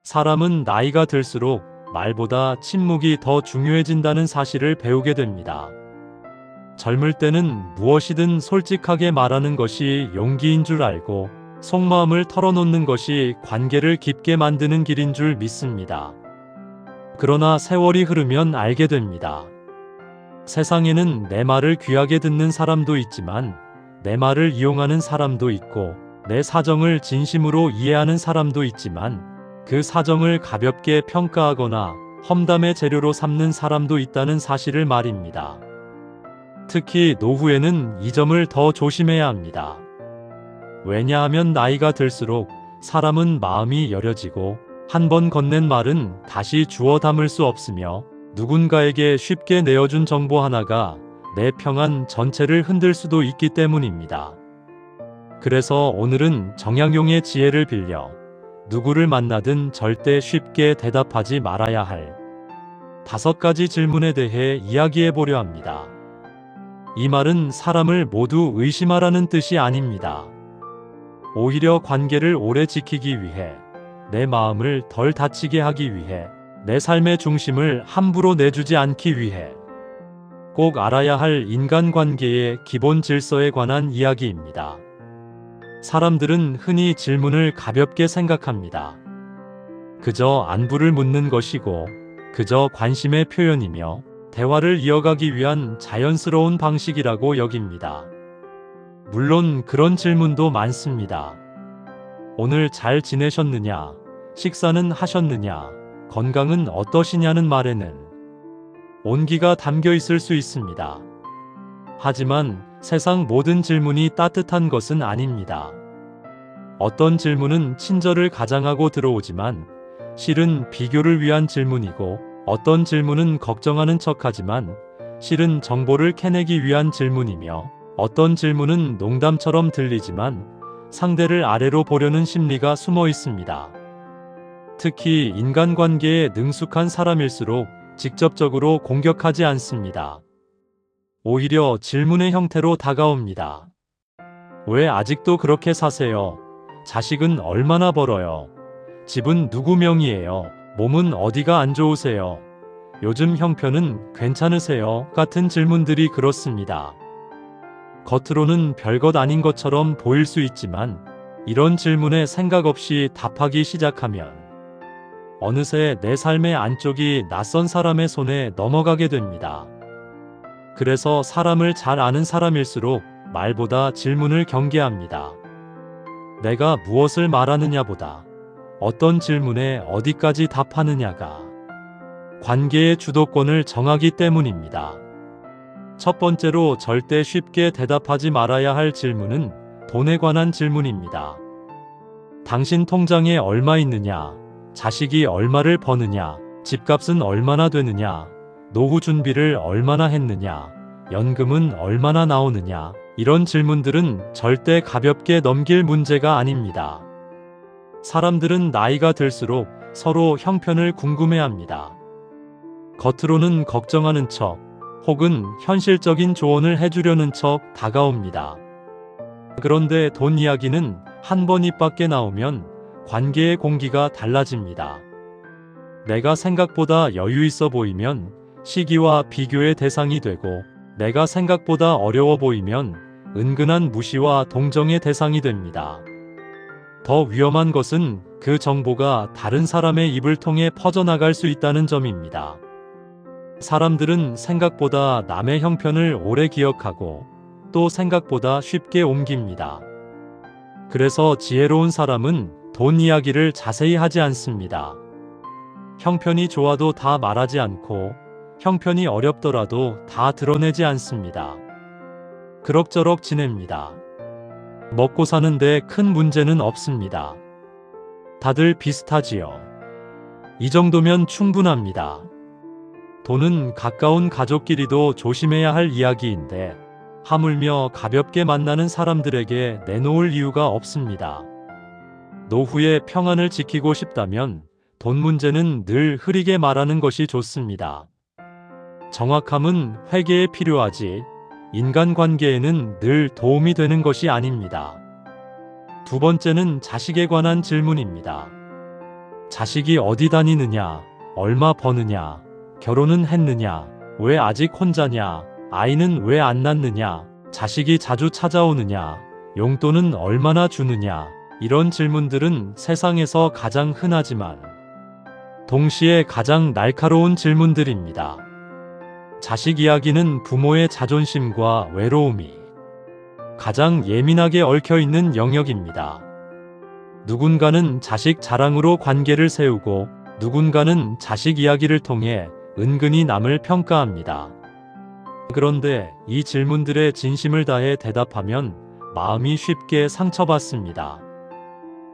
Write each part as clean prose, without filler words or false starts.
사람은 나이가 들수록 말보다 침묵이 더 중요해진다는 사실을 배우게 됩니다. 젊을 때는 무엇이든 솔직하게 말하는 것이 용기인 줄 알고 속마음을 털어놓는 것이 관계를 깊게 만드는 길인 줄 믿습니다. 그러나 세월이 흐르면 알게 됩니다. 세상에는 내 말을 귀하게 듣는 사람도 있지만 내 말을 이용하는 사람도 있고 내 사정을 진심으로 이해하는 사람도 있지만 그 사정을 가볍게 평가하거나 험담의 재료로 삼는 사람도 있다는 사실을 말입니다. 특히 노후에는 이 점을 더 조심해야 합니다. 왜냐하면 나이가 들수록 사람은 마음이 여려지고 한 번 건넨 말은 다시 주워 담을 수 없으며 누군가에게 쉽게 내어준 정보 하나가 내 평안 전체를 흔들 수도 있기 때문입니다. 그래서 오늘은 정약용의 지혜를 빌려 누구를 만나든 절대 쉽게 대답하지 말아야 할 5가지 질문에 대해 이야기해 보려 합니다. 이 말은 사람을 모두 의심하라는 뜻이 아닙니다. 오히려 관계를 오래 지키기 위해, 내 마음을 덜 다치게 하기 위해, 내 삶의 중심을 함부로 내주지 않기 위해 꼭 알아야 할 인간관계의 기본 질서에 관한 이야기입니다. 사람들은 흔히 질문을 가볍게 생각합니다. 그저 안부를 묻는 것이고, 그저 관심의 표현이며 대화를 이어가기 위한 자연스러운 방식이라고 여깁니다. 물론 그런 질문도 많습니다. 오늘 잘 지내셨느냐? 식사는 하셨느냐? 건강은 어떠시냐는 말에는 온기가 담겨 있을 수 있습니다. 하지만 세상 모든 질문이 따뜻한 것은 아닙니다. 어떤 질문은 친절을 가장하고 들어오지만 실은 비교를 위한 질문이고, 어떤 질문은 걱정하는 척하지만 실은 정보를 캐내기 위한 질문이며, 어떤 질문은 농담처럼 들리지만 상대를 아래로 보려는 심리가 숨어 있습니다. 특히 인간관계에 능숙한 사람일수록 직접적으로 공격하지 않습니다. 오히려 질문의 형태로 다가옵니다. 왜 아직도 그렇게 사세요? 자식은 얼마나 벌어요? 집은 누구 명의예요? 몸은 어디가 안 좋으세요? 요즘 형편은 괜찮으세요? 같은 질문들이 그렇습니다. 겉으로는 별것 아닌 것처럼 보일 수 있지만 이런 질문에 생각 없이 답하기 시작하면 어느새 내 삶의 안쪽이 낯선 사람의 손에 넘어가게 됩니다. 그래서 사람을 잘 아는 사람일수록 말보다 질문을 경계합니다. 내가 무엇을 말하느냐보다 어떤 질문에 어디까지 답하느냐가 관계의 주도권을 정하기 때문입니다. 첫 번째로 절대 쉽게 대답하지 말아야 할 질문은 돈에 관한 질문입니다. 당신 통장에 얼마 있느냐? 자식이 얼마를 버느냐? 집값은 얼마나 되느냐? 노후 준비를 얼마나 했느냐? 연금은 얼마나 나오느냐? 이런 질문들은 절대 가볍게 넘길 문제가 아닙니다. 사람들은 나이가 들수록 서로 형편을 궁금해합니다. 겉으로는 걱정하는 척, 혹은 현실적인 조언을 해주려는 척 다가옵니다. 그런데 돈 이야기는 한 번 입 밖에 나오면 관계의 공기가 달라집니다. 내가 생각보다 여유 있어 보이면 시기와 비교의 대상이 되고, 내가 생각보다 어려워 보이면 은근한 무시와 동정의 대상이 됩니다. 더 위험한 것은 그 정보가 다른 사람의 입을 통해 퍼져나갈 수 있다는 점입니다. 사람들은 생각보다 남의 형편을 오래 기억하고 또 생각보다 쉽게 옮깁니다. 그래서 지혜로운 사람은 돈 이야기를 자세히 하지 않습니다. 형편이 좋아도 다 말하지 않고 형편이 어렵더라도 다 드러내지 않습니다. 그럭저럭 지냅니다. 먹고 사는데 큰 문제는 없습니다. 다들 비슷하지요. 이 정도면 충분합니다. 돈은 가까운 가족끼리도 조심해야 할 이야기인데 하물며 가볍게 만나는 사람들에게 내놓을 이유가 없습니다. 노후의 평안을 지키고 싶다면 돈 문제는 늘 흐리게 말하는 것이 좋습니다. 정확함은 회개에 필요하지 인간관계에는 늘 도움이 되는 것이 아닙니다. 두 번째는 자식에 관한 질문입니다. 자식이 어디 다니느냐, 얼마 버느냐, 결혼은 했느냐, 왜 아직 혼자냐, 아이는 왜 안 낳느냐, 자식이 자주 찾아오느냐, 용돈은 얼마나 주느냐, 이런 질문들은 세상에서 가장 흔하지만 동시에 가장 날카로운 질문들입니다. 자식 이야기는 부모의 자존심과 외로움이 가장 예민하게 얽혀 있는 영역입니다. 누군가는 자식 자랑으로 관계를 세우고 누군가는 자식 이야기를 통해 은근히 남을 평가합니다. 그런데 이 질문들에 진심을 다해 대답하면 마음이 쉽게 상처받습니다.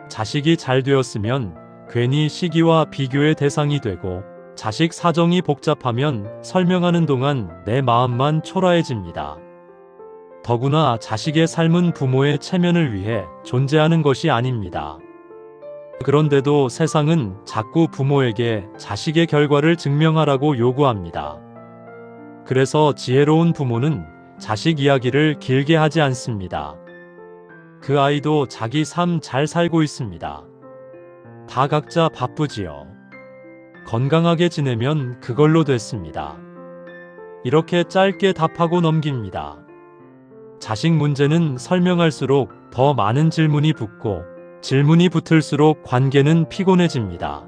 자식이 잘 되었으면 괜히 시기와 비교의 대상이 되고 자식 사정이 복잡하면 설명하는 동안 내 마음만 초라해집니다. 더구나 자식의 삶은 부모의 체면을 위해 존재하는 것이 아닙니다. 그런데도 세상은 자꾸 부모에게 자식의 결과를 증명하라고 요구합니다. 그래서 지혜로운 부모는 자식 이야기를 길게 하지 않습니다. 그 아이도 자기 삶 잘 살고 있습니다. 다 각자 바쁘지요. 건강하게 지내면 그걸로 됐습니다. 이렇게 짧게 답하고 넘깁니다. 자식 문제는 설명할수록 더 많은 질문이 붙고 질문이 붙을수록 관계는 피곤해집니다.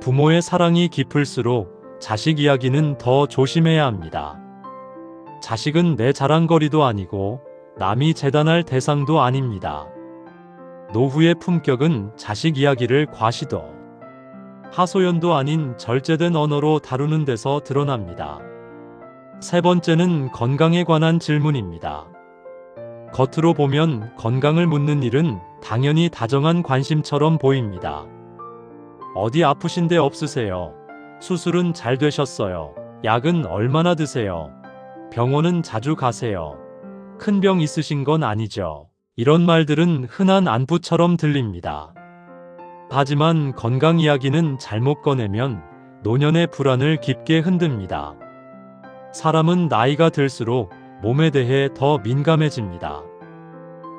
부모의 사랑이 깊을수록 자식 이야기는 더 조심해야 합니다. 자식은 내 자랑거리도 아니고 남이 재단할 대상도 아닙니다. 노후의 품격은 자식 이야기를 과시도 하소연도 아닌 절제된 언어로 다루는 데서 드러납니다. 세 번째는 건강에 관한 질문입니다. 겉으로 보면 건강을 묻는 일은 당연히 다정한 관심처럼 보입니다. 어디 아프신 데 없으세요? 수술은 잘 되셨어요? 약은 얼마나 드세요? 병원은 자주 가세요? 큰 병 있으신 건 아니죠? 이런 말들은 흔한 안부처럼 들립니다. 하지만 건강 이야기는 잘못 꺼내면 노년의 불안을 깊게 흔듭니다. 사람은 나이가 들수록 몸에 대해 더 민감해집니다.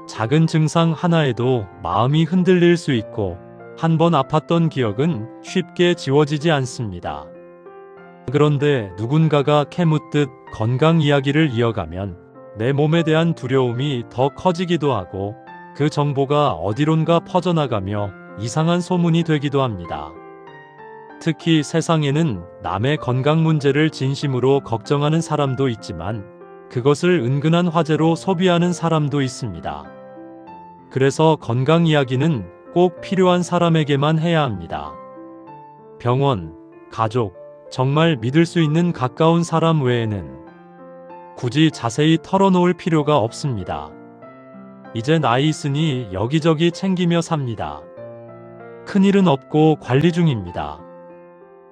작은 증상 하나에도 마음이 흔들릴 수 있고 한 번 아팠던 기억은 쉽게 지워지지 않습니다. 그런데 누군가가 캐묻듯 건강 이야기를 이어가면 내 몸에 대한 두려움이 더 커지기도 하고 그 정보가 어디론가 퍼져나가며 이상한 소문이 되기도 합니다. 특히 세상에는 남의 건강 문제를 진심으로 걱정하는 사람도 있지만 그것을 은근한 화제로 소비하는 사람도 있습니다. 그래서 건강 이야기는 꼭 필요한 사람에게만 해야 합니다. 병원, 가족, 정말 믿을 수 있는 가까운 사람 외에는 굳이 자세히 털어놓을 필요가 없습니다. 이제 나이 있으니 여기저기 챙기며 삽니다. 큰일은 없고 관리 중입니다.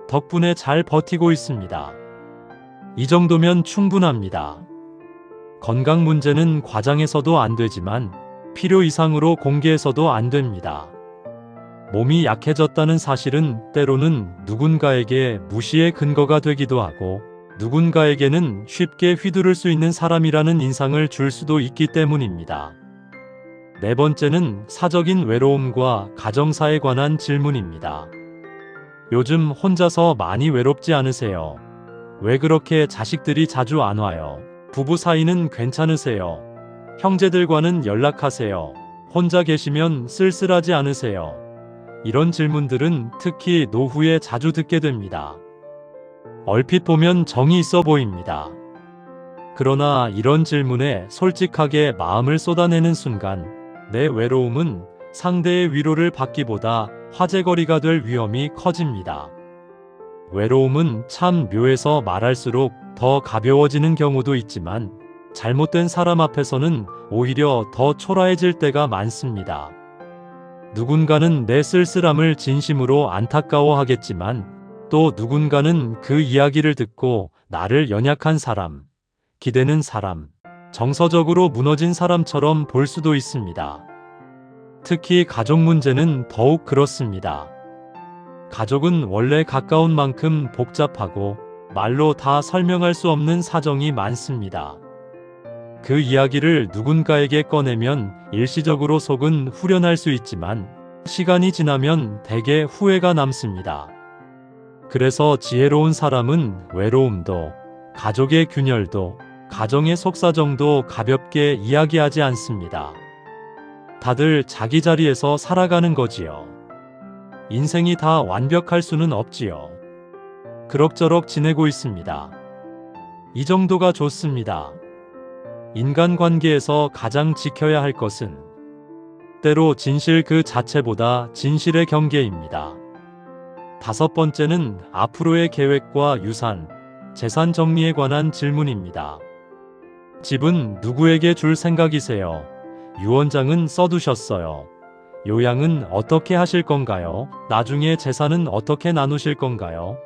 덕분에 잘 버티고 있습니다. 이 정도면 충분합니다. 건강 문제는 과장해서도 안 되지만 필요 이상으로 공개해서도 안 됩니다. 몸이 약해졌다는 사실은 때로는 누군가에게 무시의 근거가 되기도 하고 누군가에게는 쉽게 휘두를 수 있는 사람이라는 인상을 줄 수도 있기 때문입니다. 네 번째는 사적인 외로움과 가정사에 관한 질문입니다. 요즘 혼자서 많이 외롭지 않으세요? 왜 그렇게 자식들이 자주 안 와요? 부부 사이는 괜찮으세요? 형제들과는 연락하세요? 혼자 계시면 쓸쓸하지 않으세요? 이런 질문들은 특히 노후에 자주 듣게 됩니다. 얼핏 보면 정이 있어 보입니다. 그러나 이런 질문에 솔직하게 마음을 쏟아내는 순간 내 외로움은 상대의 위로를 받기보다 화제거리가 될 위험이 커집니다. 외로움은 참 묘해서 말할수록 더 가벼워지는 경우도 있지만 잘못된 사람 앞에서는 오히려 더 초라해질 때가 많습니다. 누군가는 내 쓸쓸함을 진심으로 안타까워하겠지만 또 누군가는 그 이야기를 듣고 나를 연약한 사람, 기대는 사람, 정서적으로 무너진 사람처럼 볼 수도 있습니다. 특히 가족 문제는 더욱 그렇습니다. 가족은 원래 가까운 만큼 복잡하고 말로 다 설명할 수 없는 사정이 많습니다. 그 이야기를 누군가에게 꺼내면 일시적으로 속은 후련할 수 있지만 시간이 지나면 대개 후회가 남습니다. 그래서 지혜로운 사람은 외로움도, 가족의 균열도, 가정의 속사정도 가볍게 이야기하지 않습니다. 다들 자기 자리에서 살아가는 거지요. 인생이 다 완벽할 수는 없지요. 그럭저럭 지내고 있습니다. 이 정도가 좋습니다. 인간관계에서 가장 지켜야 할 것은 때로 진실 그 자체보다 진실의 경계입니다. 5번째는 앞으로의 계획과 유산, 재산 정리에 관한 질문입니다. 집은 누구에게 줄 생각이세요? 유언장은 써두셨어요. 요양은 어떻게 하실 건가요? 나중에 재산은 어떻게 나누실 건가요?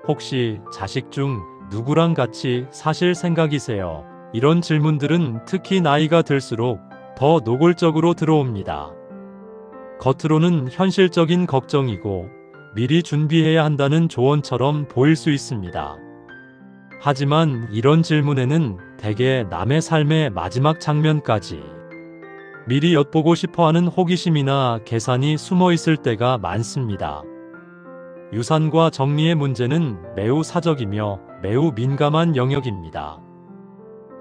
혹시 자식 중 누구랑 같이 사실 생각이세요? 이런 질문들은 특히 나이가 들수록 더 노골적으로 들어옵니다. 겉으로는 현실적인 걱정이고 미리 준비해야 한다는 조언처럼 보일 수 있습니다. 하지만 이런 질문에는 대개 남의 삶의 마지막 장면까지 미리 엿보고 싶어하는 호기심이나 계산이 숨어 있을 때가 많습니다. 유산과 정리의 문제는 매우 사적이며 매우 민감한 영역입니다.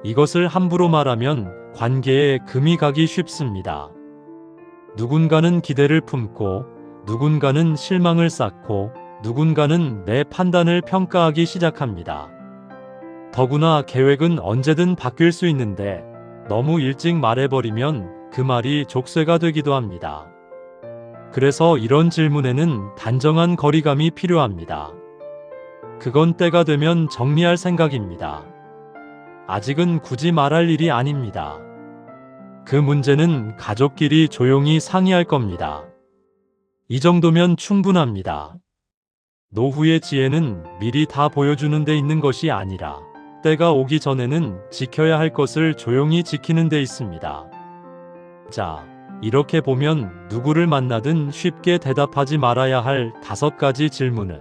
이것을 함부로 말하면 관계에 금이 가기 쉽습니다. 누군가는 기대를 품고, 누군가는 실망을 쌓고, 누군가는 내 판단을 평가하기 시작합니다. 더구나 계획은 언제든 바뀔 수 있는데 너무 일찍 말해버리면 그 말이 족쇄가 되기도 합니다. 그래서 이런 질문에는 단정한 거리감이 필요합니다. 그건 때가 되면 정리할 생각입니다. 아직은 굳이 말할 일이 아닙니다. 그 문제는 가족끼리 조용히 상의할 겁니다. 이 정도면 충분합니다. 노후의 지혜는 미리 다 보여주는 데 있는 것이 아니라 때가 오기 전에는 지켜야 할 것을 조용히 지키는 데 있습니다. 자, 이렇게 보면 누구를 만나든 쉽게 대답하지 말아야 할 5가지 질문은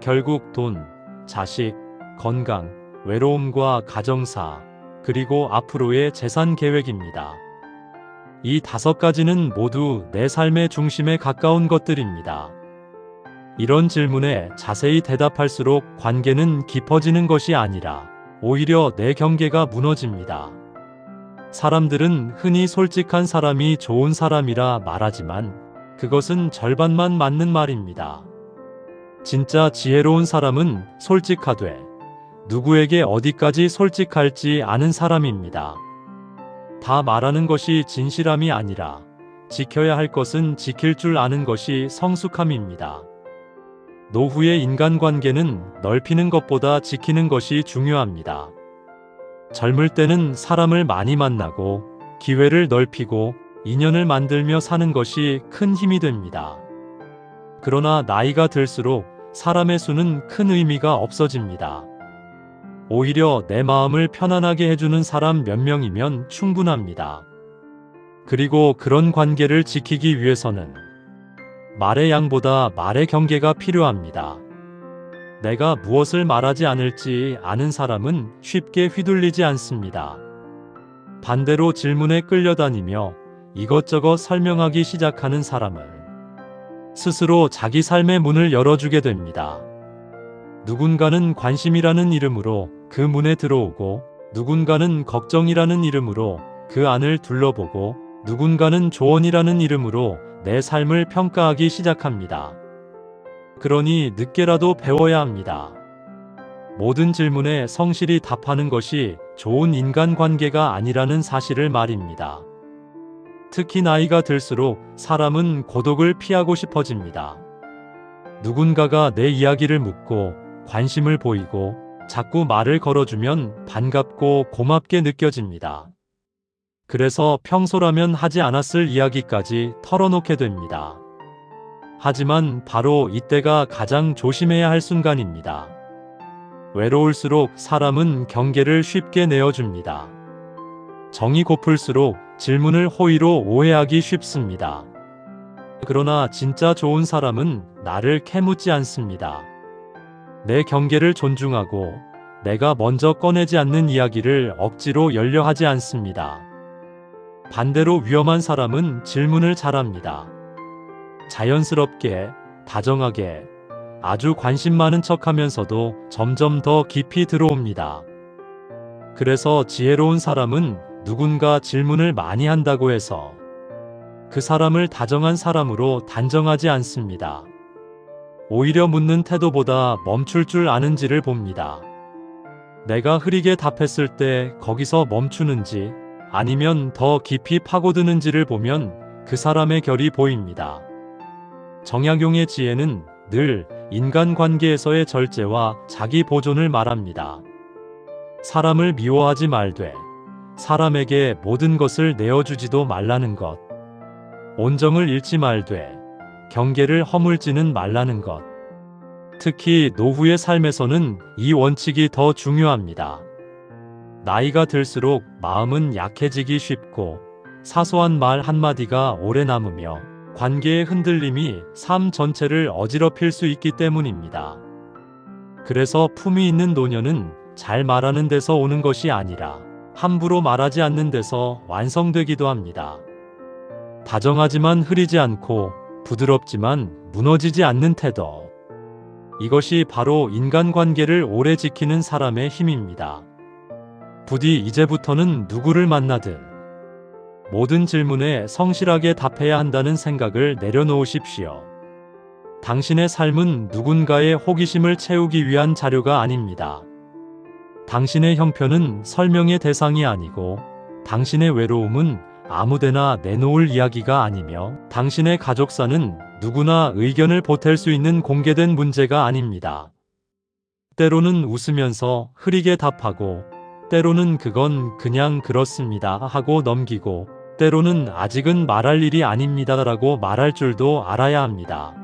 결국 돈, 자식, 건강, 외로움과 가정사, 그리고 앞으로의 재산 계획입니다. 이 5가지는 모두 내 삶의 중심에 가까운 것들입니다. 이런 질문에 자세히 대답할수록 관계는 깊어지는 것이 아니라 오히려 내 경계가 무너집니다. 사람들은 흔히 솔직한 사람이 좋은 사람이라 말하지만 그것은 절반만 맞는 말입니다. 진짜 지혜로운 사람은 솔직하되 누구에게 어디까지 솔직할지 아는 사람입니다. 다 말하는 것이 진실함이 아니라 지켜야 할 것은 지킬 줄 아는 것이 성숙함입니다. 노후의 인간관계는 넓히는 것보다 지키는 것이 중요합니다. 젊을 때는 사람을 많이 만나고 기회를 넓히고 인연을 만들며 사는 것이 큰 힘이 됩니다. 그러나 나이가 들수록 사람의 수는 큰 의미가 없어집니다. 오히려 내 마음을 편안하게 해주는 사람 몇 명이면 충분합니다. 그리고 그런 관계를 지키기 위해서는 말의 양보다 말의 경계가 필요합니다. 내가 무엇을 말하지 않을지 아는 사람은 쉽게 휘둘리지 않습니다. 반대로 질문에 끌려다니며 이것저것 설명하기 시작하는 사람은 스스로 자기 삶의 문을 열어주게 됩니다. 누군가는 관심이라는 이름으로 그 문에 들어오고, 누군가는 걱정이라는 이름으로 그 안을 둘러보고, 누군가는 조언이라는 이름으로 내 삶을 평가하기 시작합니다. 그러니 늦게라도 배워야 합니다. 모든 질문에 성실히 답하는 것이 좋은 인간관계가 아니라는 사실을 말입니다. 특히 나이가 들수록 사람은 고독을 피하고 싶어집니다. 누군가가 내 이야기를 묻고 관심을 보이고 자꾸 말을 걸어주면 반갑고 고맙게 느껴집니다. 그래서 평소라면 하지 않았을 이야기까지 털어놓게 됩니다. 하지만 바로 이때가 가장 조심해야 할 순간입니다. 외로울수록 사람은 경계를 쉽게 내어줍니다. 정이 고플수록 질문을 호의로 오해하기 쉽습니다. 그러나 진짜 좋은 사람은 나를 캐묻지 않습니다. 내 경계를 존중하고 내가 먼저 꺼내지 않는 이야기를 억지로 열려 하지 않습니다. 반대로 위험한 사람은 질문을 잘합니다. 자연스럽게, 다정하게, 아주 관심 많은 척하면서도 점점 더 깊이 들어옵니다. 그래서 지혜로운 사람은 누군가 질문을 많이 한다고 해서 그 사람을 다정한 사람으로 단정하지 않습니다. 오히려 묻는 태도보다 멈출 줄 아는지를 봅니다. 내가 흐리게 답했을 때 거기서 멈추는지 아니면 더 깊이 파고드는지를 보면 그 사람의 결이 보입니다. 정약용의 지혜는 늘 인간관계에서의 절제와 자기 보존을 말합니다. 사람을 미워하지 말되 사람에게 모든 것을 내어주지도 말라는 것. 온정을 잃지 말되 경계를 허물지는 말라는 것. 특히 노후의 삶에서는 이 원칙이 더 중요합니다. 나이가 들수록 마음은 약해지기 쉽고 사소한 말 한마디가 오래 남으며 관계의 흔들림이 삶 전체를 어지럽힐 수 있기 때문입니다. 그래서 품위 있는 노년은 잘 말하는 데서 오는 것이 아니라 함부로 말하지 않는 데서 완성되기도 합니다. 다정하지만 흐리지 않고 부드럽지만 무너지지 않는 태도. 이것이 바로 인간관계를 오래 지키는 사람의 힘입니다. 부디 이제부터는 누구를 만나든 모든 질문에 성실하게 답해야 한다는 생각을 내려놓으십시오. 당신의 삶은 누군가의 호기심을 채우기 위한 자료가 아닙니다. 당신의 형편은 설명의 대상이 아니고 당신의 외로움은 아무데나 내놓을 이야기가 아니며 당신의 가족사는 누구나 의견을 보탤 수 있는 공개된 문제가 아닙니다. 때로는 웃으면서 흐리게 답하고 때로는 그건 그냥 그렇습니다 하고 넘기고 때로는 아직은 말할 일이 아닙니다라고 말할 줄도 알아야 합니다.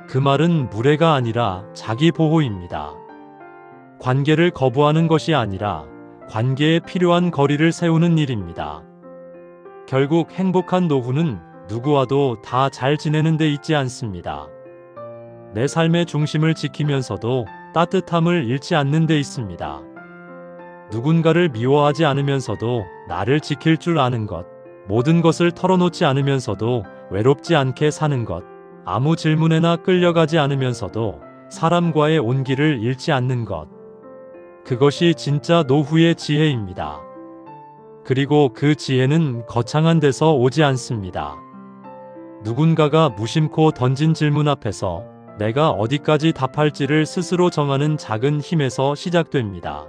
그 말은 무례가 아니라 자기 보호입니다. 관계를 거부하는 것이 아니라 관계에 필요한 거리를 세우는 일입니다. 결국 행복한 노후는 누구와도 다 잘 지내는 데 있지 않습니다. 내 삶의 중심을 지키면서도 따뜻함을 잃지 않는 데 있습니다. 누군가를 미워하지 않으면서도 나를 지킬 줄 아는 것, 모든 것을 털어놓지 않으면서도 외롭지 않게 사는 것, 아무 질문에나 끌려가지 않으면서도 사람과의 온기를 잃지 않는 것. 그것이 진짜 노후의 지혜입니다. 그리고 그 지혜는 거창한 데서 오지 않습니다. 누군가가 무심코 던진 질문 앞에서 내가 어디까지 답할지를 스스로 정하는 작은 힘에서 시작됩니다.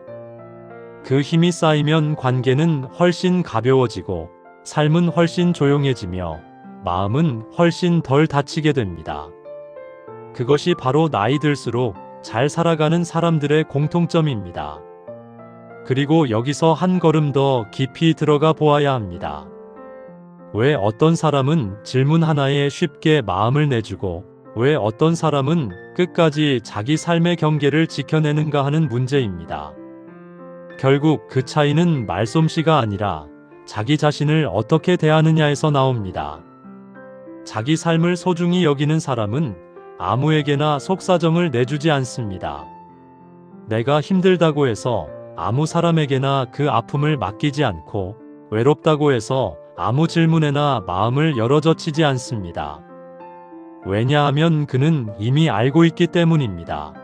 그 힘이 쌓이면 관계는 훨씬 가벼워지고 삶은 훨씬 조용해지며 마음은 훨씬 덜 다치게 됩니다. 그것이 바로 나이 들수록 잘 살아가는 사람들의 공통점입니다. 그리고 여기서 한 걸음 더 깊이 들어가 보아야 합니다. 왜 어떤 사람은 질문 하나에 쉽게 마음을 내주고 왜 어떤 사람은 끝까지 자기 삶의 경계를 지켜내는가 하는 문제입니다. 결국 그 차이는 말솜씨가 아니라 자기 자신을 어떻게 대하느냐에서 나옵니다. 자기 삶을 소중히 여기는 사람은 아무에게나 속사정을 내주지 않습니다. 내가 힘들다고 해서 아무 사람에게나 그 아픔을 맡기지 않고 외롭다고 해서 아무 질문에나 마음을 열어젖히지 않습니다. 왜냐하면 그는 이미 알고 있기 때문입니다.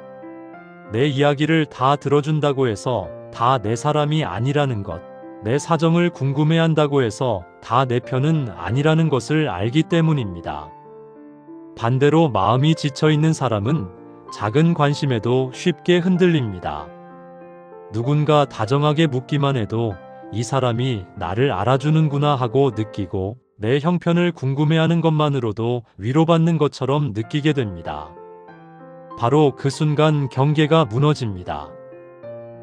내 이야기를 다 들어준다고 해서 다 내 사람이 아니라는 것, 내 사정을 궁금해한다고 해서 다 내 편은 아니라는 것을 알기 때문입니다. 반대로 마음이 지쳐있는 사람은 작은 관심에도 쉽게 흔들립니다. 누군가 다정하게 묻기만 해도 이 사람이 나를 알아주는구나 하고 느끼고 내 형편을 궁금해하는 것만으로도 위로받는 것처럼 느끼게 됩니다. 바로 그 순간 경계가 무너집니다.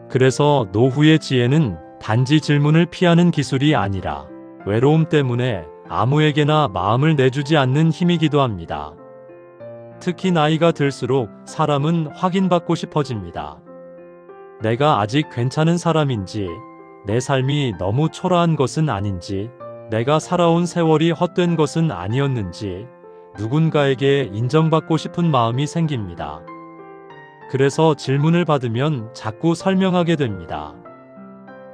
그래서 노후의 지혜는 단지 질문을 피하는 기술이 아니라 외로움 때문에 아무에게나 마음을 내주지 않는 힘이기도 합니다. 특히 나이가 들수록 사람은 확인받고 싶어집니다. 내가 아직 괜찮은 사람인지, 내 삶이 너무 초라한 것은 아닌지, 내가 살아온 세월이 헛된 것은 아니었는지 누군가에게 인정받고 싶은 마음이 생깁니다. 그래서 질문을 받으면 자꾸 설명하게 됩니다.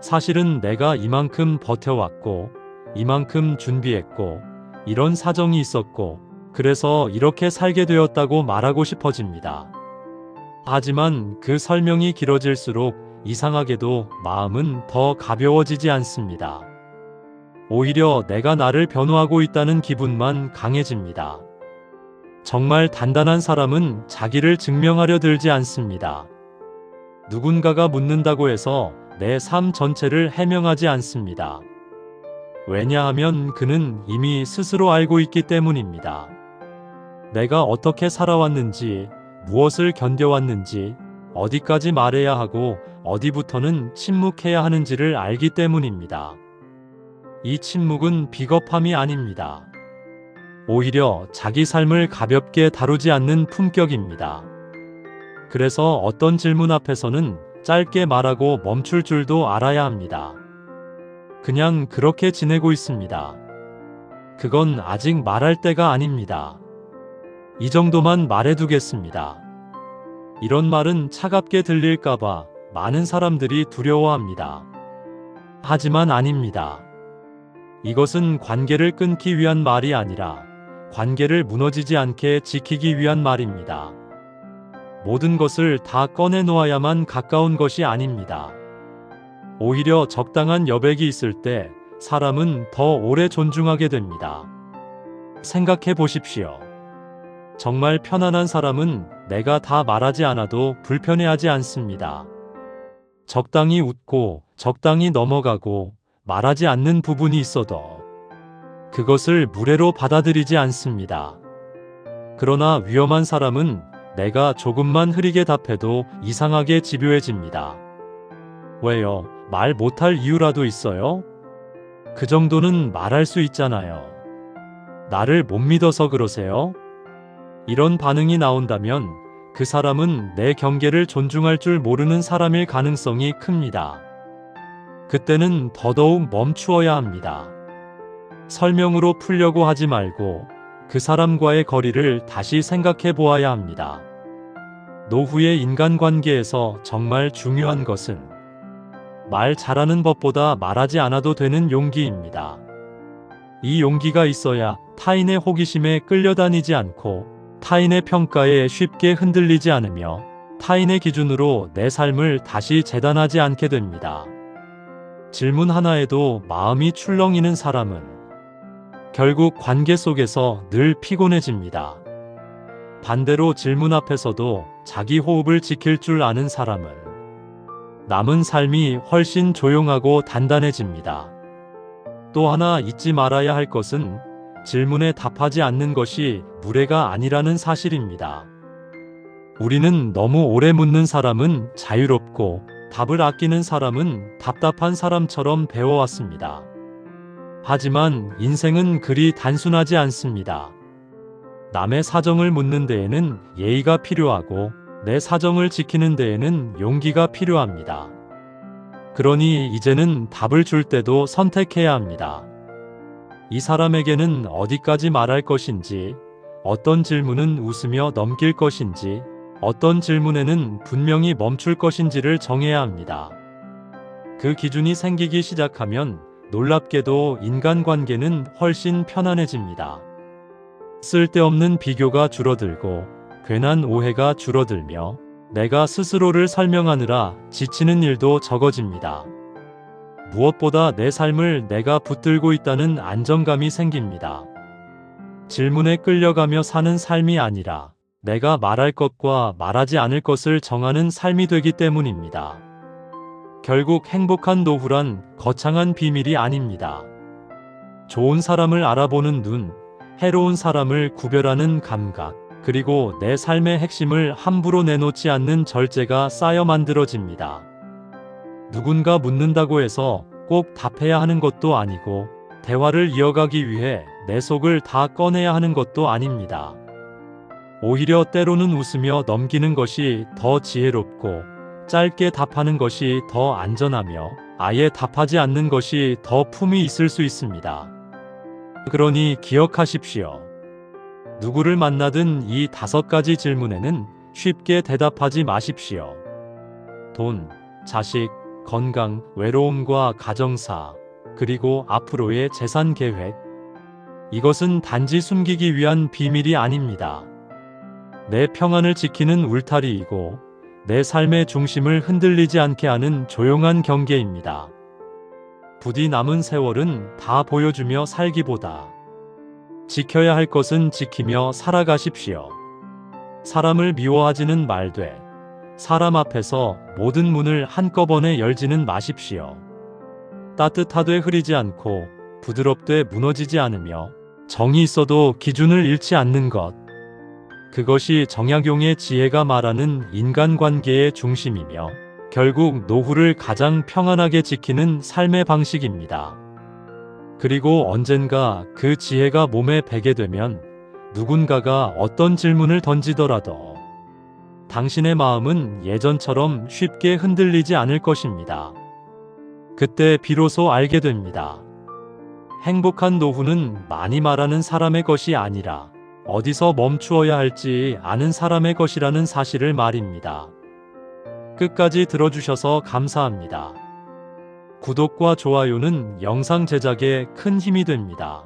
사실은 내가 이만큼 버텨왔고, 이만큼 준비했고, 이런 사정이 있었고, 그래서 이렇게 살게 되었다고 말하고 싶어집니다. 하지만 그 설명이 길어질수록 이상하게도 마음은 더 가벼워지지 않습니다. 오히려 내가 나를 변호하고 있다는 기분만 강해집니다. 정말 단단한 사람은 자기를 증명하려 들지 않습니다. 누군가가 묻는다고 해서 내 삶 전체를 해명하지 않습니다. 왜냐하면 그는 이미 스스로 알고 있기 때문입니다. 내가 어떻게 살아왔는지, 무엇을 견뎌왔는지, 어디까지 말해야 하고 어디부터는 침묵해야 하는지를 알기 때문입니다. 이 침묵은 비겁함이 아닙니다. 오히려 자기 삶을 가볍게 다루지 않는 품격입니다. 그래서 어떤 질문 앞에서는 짧게 말하고 멈출 줄도 알아야 합니다. 그냥 그렇게 지내고 있습니다. 그건 아직 말할 때가 아닙니다. 이 정도만 말해두겠습니다. 이런 말은 차갑게 들릴까봐 많은 사람들이 두려워합니다. 하지만 아닙니다. 이것은 관계를 끊기 위한 말이 아니라 관계를 무너지지 않게 지키기 위한 말입니다. 모든 것을 다 꺼내놓아야만 가까운 것이 아닙니다. 오히려 적당한 여백이 있을 때 사람은 더 오래 존중하게 됩니다. 생각해 보십시오. 정말 편안한 사람은 내가 다 말하지 않아도 불편해하지 않습니다. 적당히 웃고 적당히 넘어가고 말하지 않는 부분이 있어도 그것을 무례로 받아들이지 않습니다. 그러나 위험한 사람은 내가 조금만 흐리게 답해도 이상하게 집요해집니다. 왜요? 말 못할 이유라도 있어요? 그 정도는 말할 수 있잖아요. 나를 못 믿어서 그러세요? 이런 반응이 나온다면 그 사람은 내 경계를 존중할 줄 모르는 사람일 가능성이 큽니다. 그때는 더더욱 멈추어야 합니다. 설명으로 풀려고 하지 말고 그 사람과의 거리를 다시 생각해 보아야 합니다. 노후의 인간관계에서 정말 중요한 것은 말 잘하는 법보다 말하지 않아도 되는 용기입니다. 이 용기가 있어야 타인의 호기심에 끌려다니지 않고 타인의 평가에 쉽게 흔들리지 않으며 타인의 기준으로 내 삶을 다시 재단하지 않게 됩니다. 질문 하나에도 마음이 출렁이는 사람은 결국 관계 속에서 늘 피곤해집니다. 반대로 질문 앞에서도 자기 호흡을 지킬 줄 아는 사람은 남은 삶이 훨씬 조용하고 단단해집니다. 또 하나 잊지 말아야 할 것은 질문에 답하지 않는 것이 무례가 아니라는 사실입니다. 우리는 너무 오래 묻는 사람은 자유롭고 답을 아끼는 사람은 답답한 사람처럼 배워왔습니다. 하지만 인생은 그리 단순하지 않습니다. 남의 사정을 묻는 데에는 예의가 필요하고 내 사정을 지키는 데에는 용기가 필요합니다. 그러니 이제는 답을 줄 때도 선택해야 합니다. 이 사람에게는 어디까지 말할 것인지, 어떤 질문은 웃으며 넘길 것인지, 어떤 질문에는 분명히 멈출 것인지를 정해야 합니다. 그 기준이 생기기 시작하면 놀랍게도 인간관계는 훨씬 편안해집니다. 쓸데없는 비교가 줄어들고 괜한 오해가 줄어들며 내가 스스로를 설명하느라 지치는 일도 적어집니다. 무엇보다 내 삶을 내가 붙들고 있다는 안정감이 생깁니다. 질문에 끌려가며 사는 삶이 아니라 내가 말할 것과 말하지 않을 것을 정하는 삶이 되기 때문입니다. 결국 행복한 노후란 거창한 비밀이 아닙니다. 좋은 사람을 알아보는 눈, 해로운 사람을 구별하는 감각, 그리고 내 삶의 핵심을 함부로 내놓지 않는 절제가 쌓여 만들어집니다. 누군가 묻는다고 해서 꼭 답해야 하는 것도 아니고 대화를 이어가기 위해 내 속을 다 꺼내야 하는 것도 아닙니다. 오히려 때로는 웃으며 넘기는 것이 더 지혜롭고 짧게 답하는 것이 더 안전하며 아예 답하지 않는 것이 더 품이 있을 수 있습니다. 그러니 기억하십시오. 누구를 만나든 이 5가지 질문에는 쉽게 대답하지 마십시오. 돈, 자식, 건강, 외로움과 가정사, 그리고 앞으로의 재산 계획. 이것은 단지 숨기기 위한 비밀이 아닙니다. 내 평안을 지키는 울타리이고 내 삶의 중심을 흔들리지 않게 하는 조용한 경계입니다. 부디 남은 세월은 다 보여주며 살기보다 지켜야 할 것은 지키며 살아가십시오. 사람을 미워하지는 말되 사람 앞에서 모든 문을 한꺼번에 열지는 마십시오. 따뜻하되 흐리지 않고 부드럽되 무너지지 않으며 정이 있어도 기준을 잃지 않는 것. 그것이 정약용의 지혜가 말하는 인간관계의 중심이며 결국 노후를 가장 평안하게 지키는 삶의 방식입니다. 그리고 언젠가 그 지혜가 몸에 배게 되면 누군가가 어떤 질문을 던지더라도 당신의 마음은 예전처럼 쉽게 흔들리지 않을 것입니다. 그때 비로소 알게 됩니다. 행복한 노후는 많이 말하는 사람의 것이 아니라 어디서 멈추어야 할지 아는 사람의 것이라는 사실을 말입니다. 끝까지 들어주셔서 감사합니다. 구독과 좋아요는 영상 제작에 큰 힘이 됩니다.